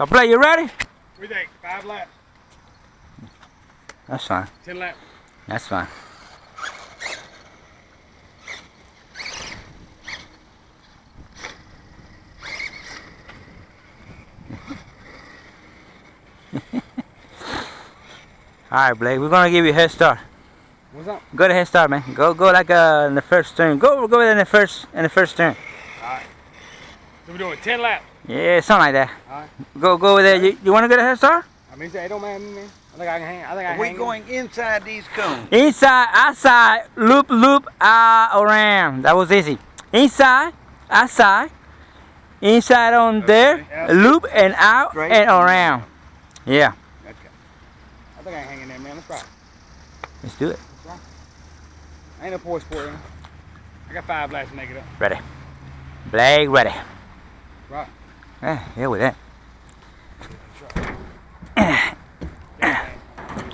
So play, you ready? What do you think? 5 laps? That's fine. 10 laps? That's fine. Alright, Blake, we're gonna give you a head start. What's up? Go to head start, man. Go like in the first turn. Go in the first turn. Alright. So we're doing 10 laps? Yeah, something like that. Alright. Go over there. You wanna get a head start? I mean, it don't matter to me, man. I think I can hang. Are we going inside these cones? Inside, outside, loop, around. That was easy. Inside, outside, inside on there, loop and out Straight and around. Yeah. Okay. I think I can hang in there, man. Let's try. Let's do it. Ain't no poor sport, man. I got 5 laps to make it up. Ready. Blake, ready. Right. Yeah, with that.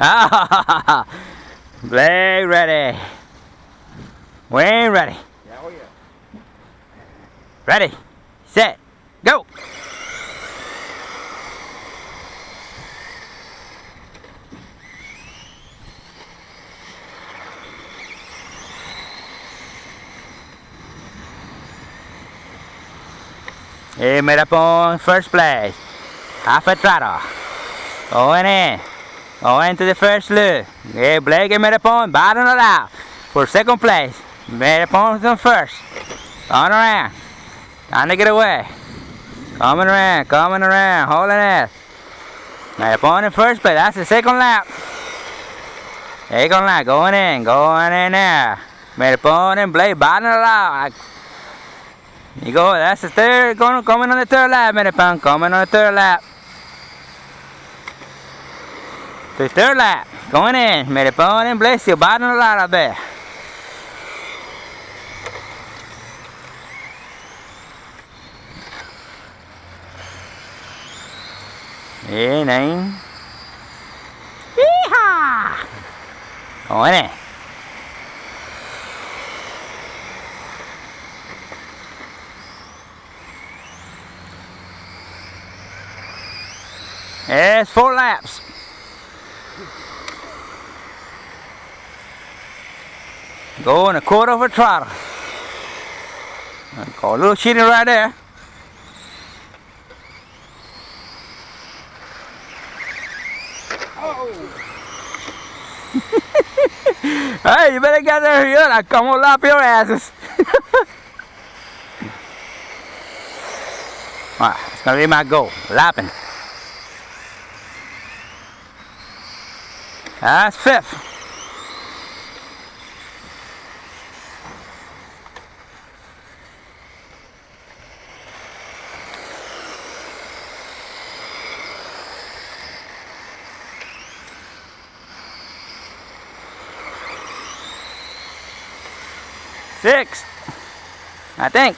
Ah, Blake, ready. Wayne, ready. Yeah, oh yeah. Ready, set, go. He made up on first place. Half a throttle. Going in. Going to the first loop. Yeah, Blake made up on bottom of out for second place. Made up on first. Going around. Trying to get away. Coming around, holding it. Made up on in first place. That's the second lap. Second lap, going in there. Made up on and Blake bottom of out. You go, that's the third, coming on the third lap, Metapon, coming on the third lap. The third lap, going in, Metapon and bless you, bottom of the lot out there. Yeah, 9. Yeehaw! Going in. It's 4 laps. Go in a quarter of a throttle. Got a little cheating right there. Oh! Hey, you better get there here. I come on lap your asses. Alright, it's gonna be my goal. Lapping. That's 5th. Sixth, I think.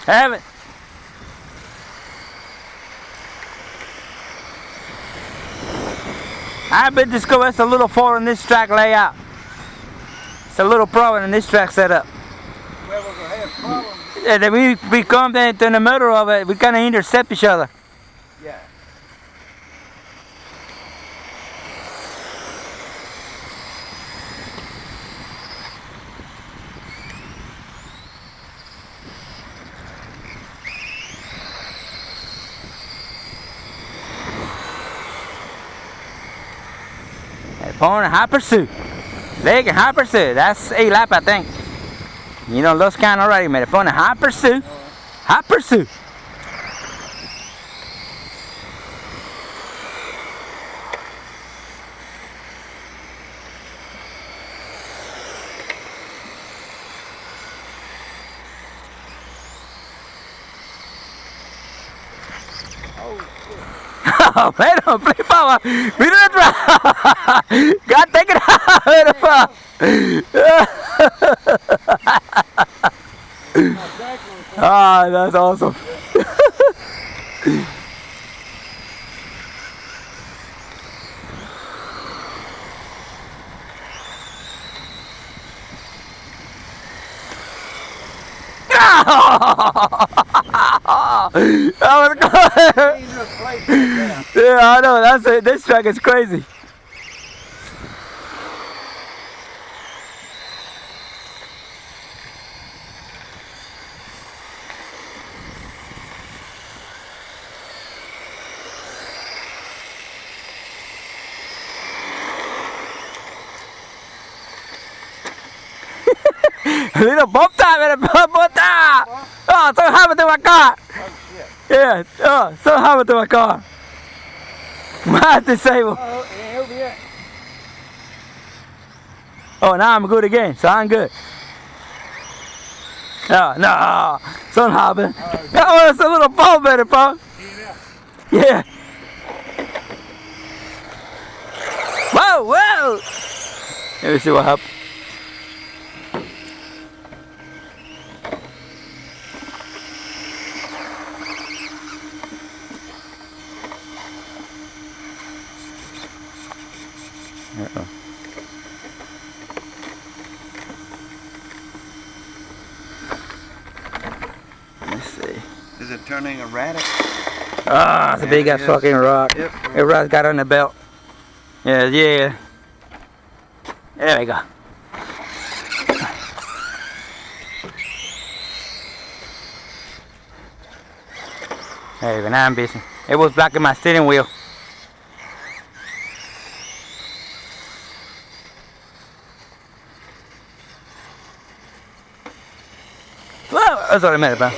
Have it. I've been discovered it's a little fault in this track layout. It's a little problem in this track setup. Well, we're going to have problems. Yeah, then we come into the middle of it, we kind of intercept each other. Yeah. Upon high pursuit. Leg and high pursuit. That's 8 lap, I think. You know, those kind already made upon a high pursuit. High pursuit. Oh, play power. Mira atrás. God, take it out. Ah, that's awesome. That was close. Dangerous place right there. Yeah, I know. That's it. This truck is crazy. A little bump time, bump time. Oh, something happened to my car. Oh shit. Yeah, oh, something happened to my car. Mine's disabled. Oh, yeah, he'll be it. Oh, now I'm good again, so I'm good. Oh, no, something happened. Oh, it's a little bump in it, bro. Yeah. Whoa, whoa. Let me see what happened. Uh-oh. Let's see. Is it turning erratic? Ah, it's a big ass Yes. fucking rock. Yep. It rock got on the belt. Yeah, yeah. There we go. Hey, but now I'm busy. It was blocking my steering wheel. Whoa, that's what I meant, bro.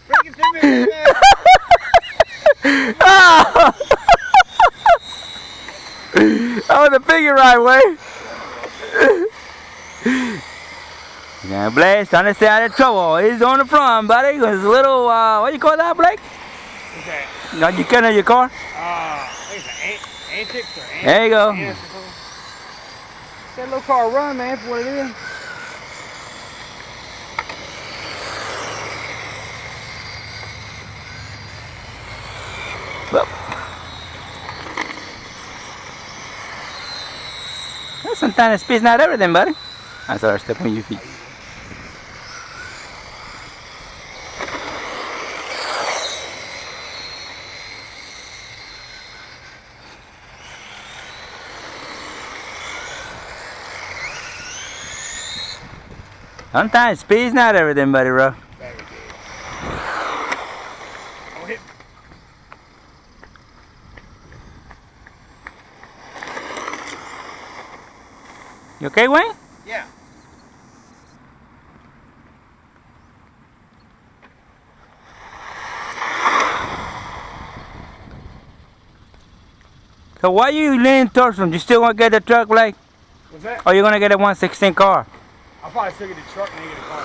Bring it to me, man. Oh, the figure right way. Now, Blake's trying to stay out of trouble. He's on the front, buddy. With his little, what do you call that, Blake? What's that? No, you can't in your car? What is that? Antics or antics? There you go. That little car run, man, for what it is. Well, sometimes speed's not everything, buddy. I saw her step on your feet. Sometimes speed's not everything, buddy, bro. Very good. Oh, hit. You okay, Wayne? Yeah. So why you leaning towards them? You still want to get the truck, Blake? What's that? Or you gonna get a 116 car? I'll probably still get the truck and then get the car.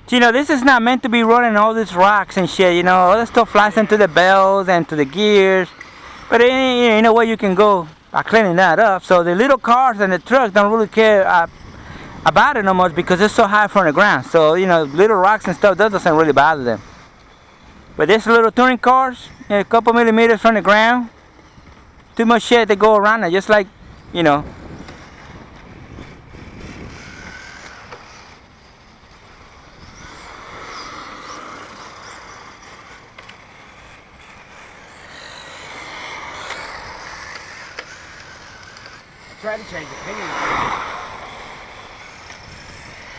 You know, this is not meant to be running all these rocks and shit, you know. All this stuff flies into the bells and to the gears. But it ain't, you know where you can go by cleaning that up. So the little cars and the trucks don't really care about it no much because it's so high from the ground. So, you know, little rocks and stuff, that doesn't really bother them. But these little touring cars, you know, a couple millimeters from the ground, too much shit to go around it, just like, you know. tried to change opinions.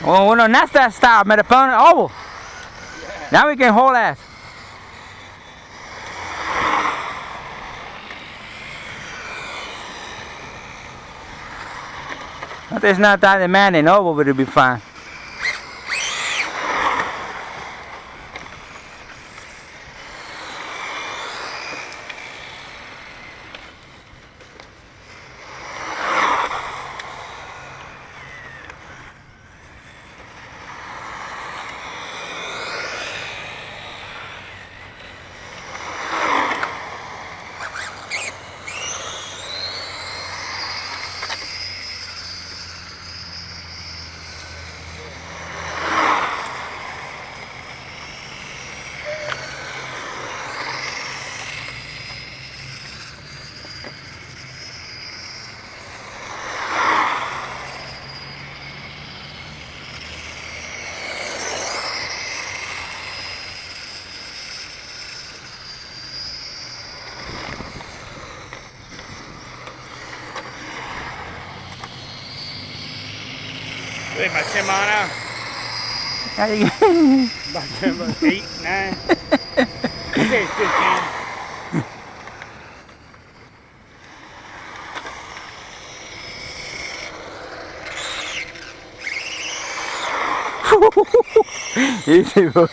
Well, no, that's that style, man. Upon oval. Yeah. Now we can hold ass. It's not that demanding oval, but it'll be fine. Wait, about 10 mile an hour. About 10, about 8, 9. You say it's 15. Easy, boy.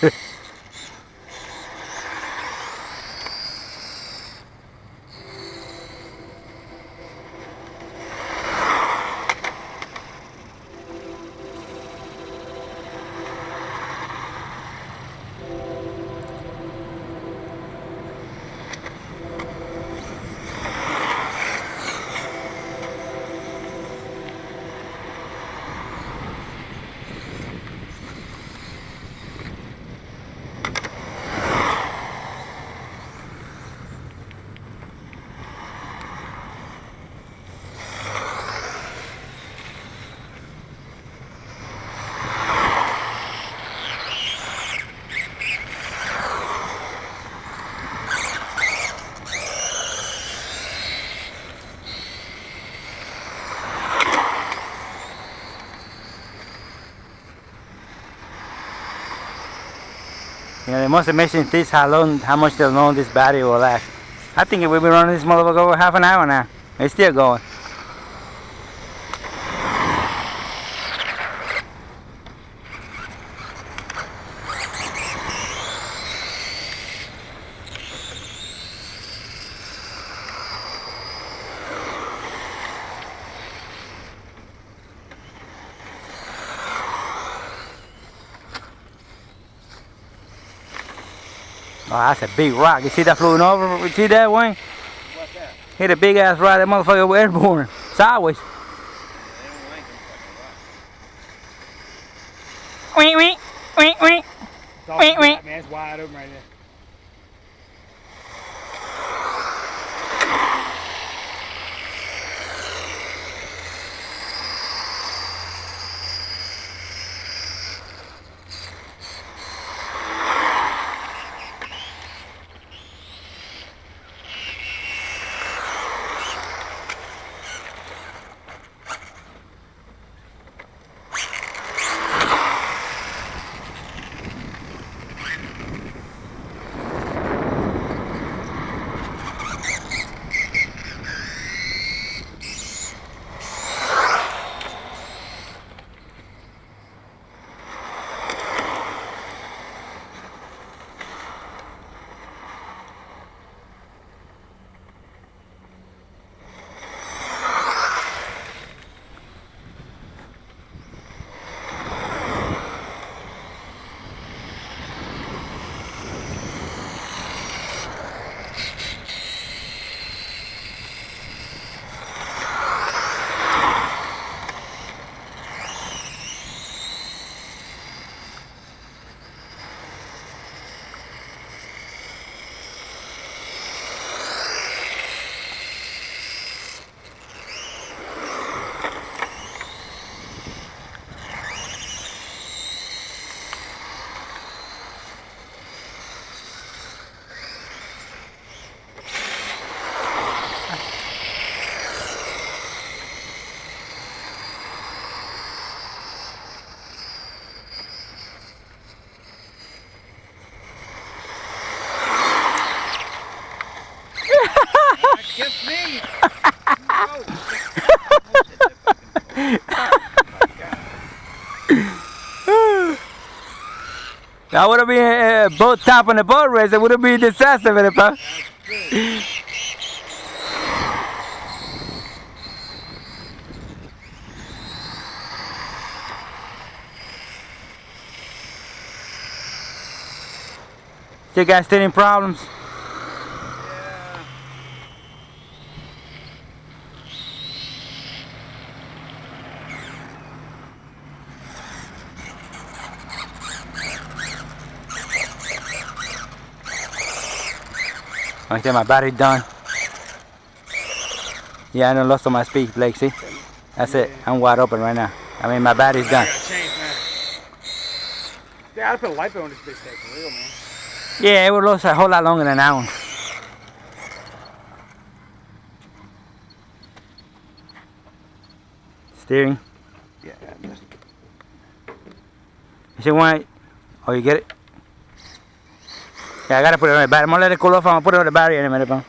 Yeah, the most amazing thing is how much long this battery will last. I think we've been running this motherfucker over half an hour now. It's still going. Oh, that's a big rock. You see that floating over? You see that, Wayne? What's that? Hit a big ass rock. That motherfucker was airborne. Sideways. Wait, wait, wait, wait. It's all Wait, flat, wait. man. It's wide open right there. That would have been a boat top on the boat race. It would have been a disaster, man, bro. You guys still in problems? I think my battery done. Yeah, I done lost all my speed, Blake, see? That's it. I'm wide open right now. I mean, my battery's done. I gotta change, man. Yeah, I put a lipo on this bitch thing for real, man. Yeah, it would last a whole lot longer than that one. Steering. Yeah, just You want? Oh, you get it? Yeah, I gotta put it on the battery. I'm gonna let it cool off. I'm gonna put it on the battery in a minute, bro.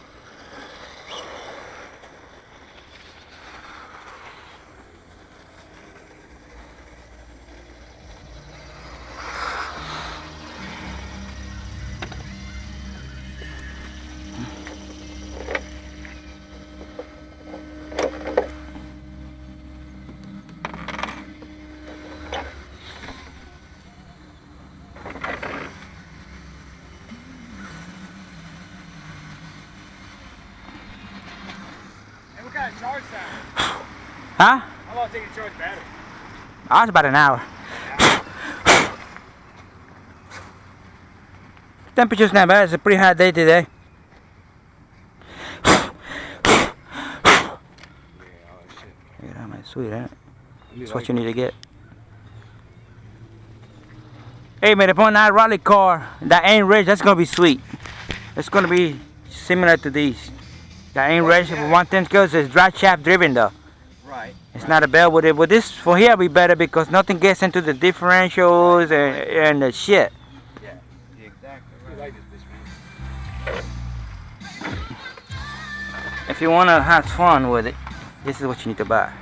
Hey, what kind of charge time? Huh? How long take to charge the battery? Oh, it's about an hour. Temperature's not bad. It's a pretty hot day today. Yeah, man, sweet, ain't it? That's what you need to get. Hey, man, upon that rally car, that ain't rich, that's gonna be sweet. It's gonna be similar to these. That ain't rich, one thing goes, it's drive shaft driven though. right. It's not a bell with it. But this for here be better because nothing gets into the differentials and the shit. Yeah, exactly I right. like this bitch, man. If you wanna have fun with it, this is what you need to buy.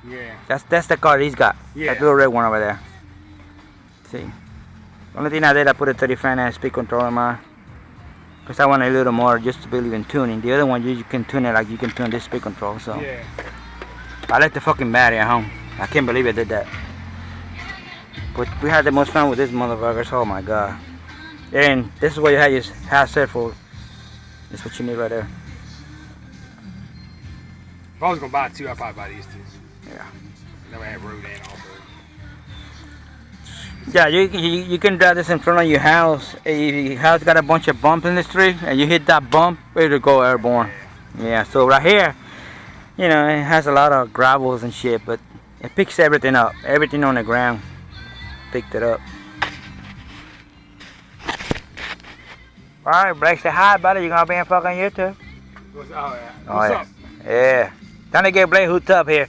Yeah. That's the car he's got. Yeah. That little red one over there. See? Only thing I did, I put a 35 speed control in mine. Because I want a little more just to believe in tuning. The other one, you can tune it like you can tune this speed control. So Yeah. I left the fucking battery at home. I can't believe I did that. But we had the most fun with this motherfuckers. Oh my god. And this is what you have your house set for. This is what you need right there. If I was gonna buy two, I'd probably buy these two. Yeah. That way I have road and off road. Yeah, you can drive this in front of your house. If your house got a bunch of bumps in the street and you hit that bump, it'll go airborne. Yeah, so right here, you know, it has a lot of gravels and shit, but it picks everything up. Everything on the ground picked it up. Alright, Blake, say hi, buddy. You gonna be in fucking YouTube? Oh, yeah. Oh, What's yeah. up? Yeah. Time to get Blake hooked up here.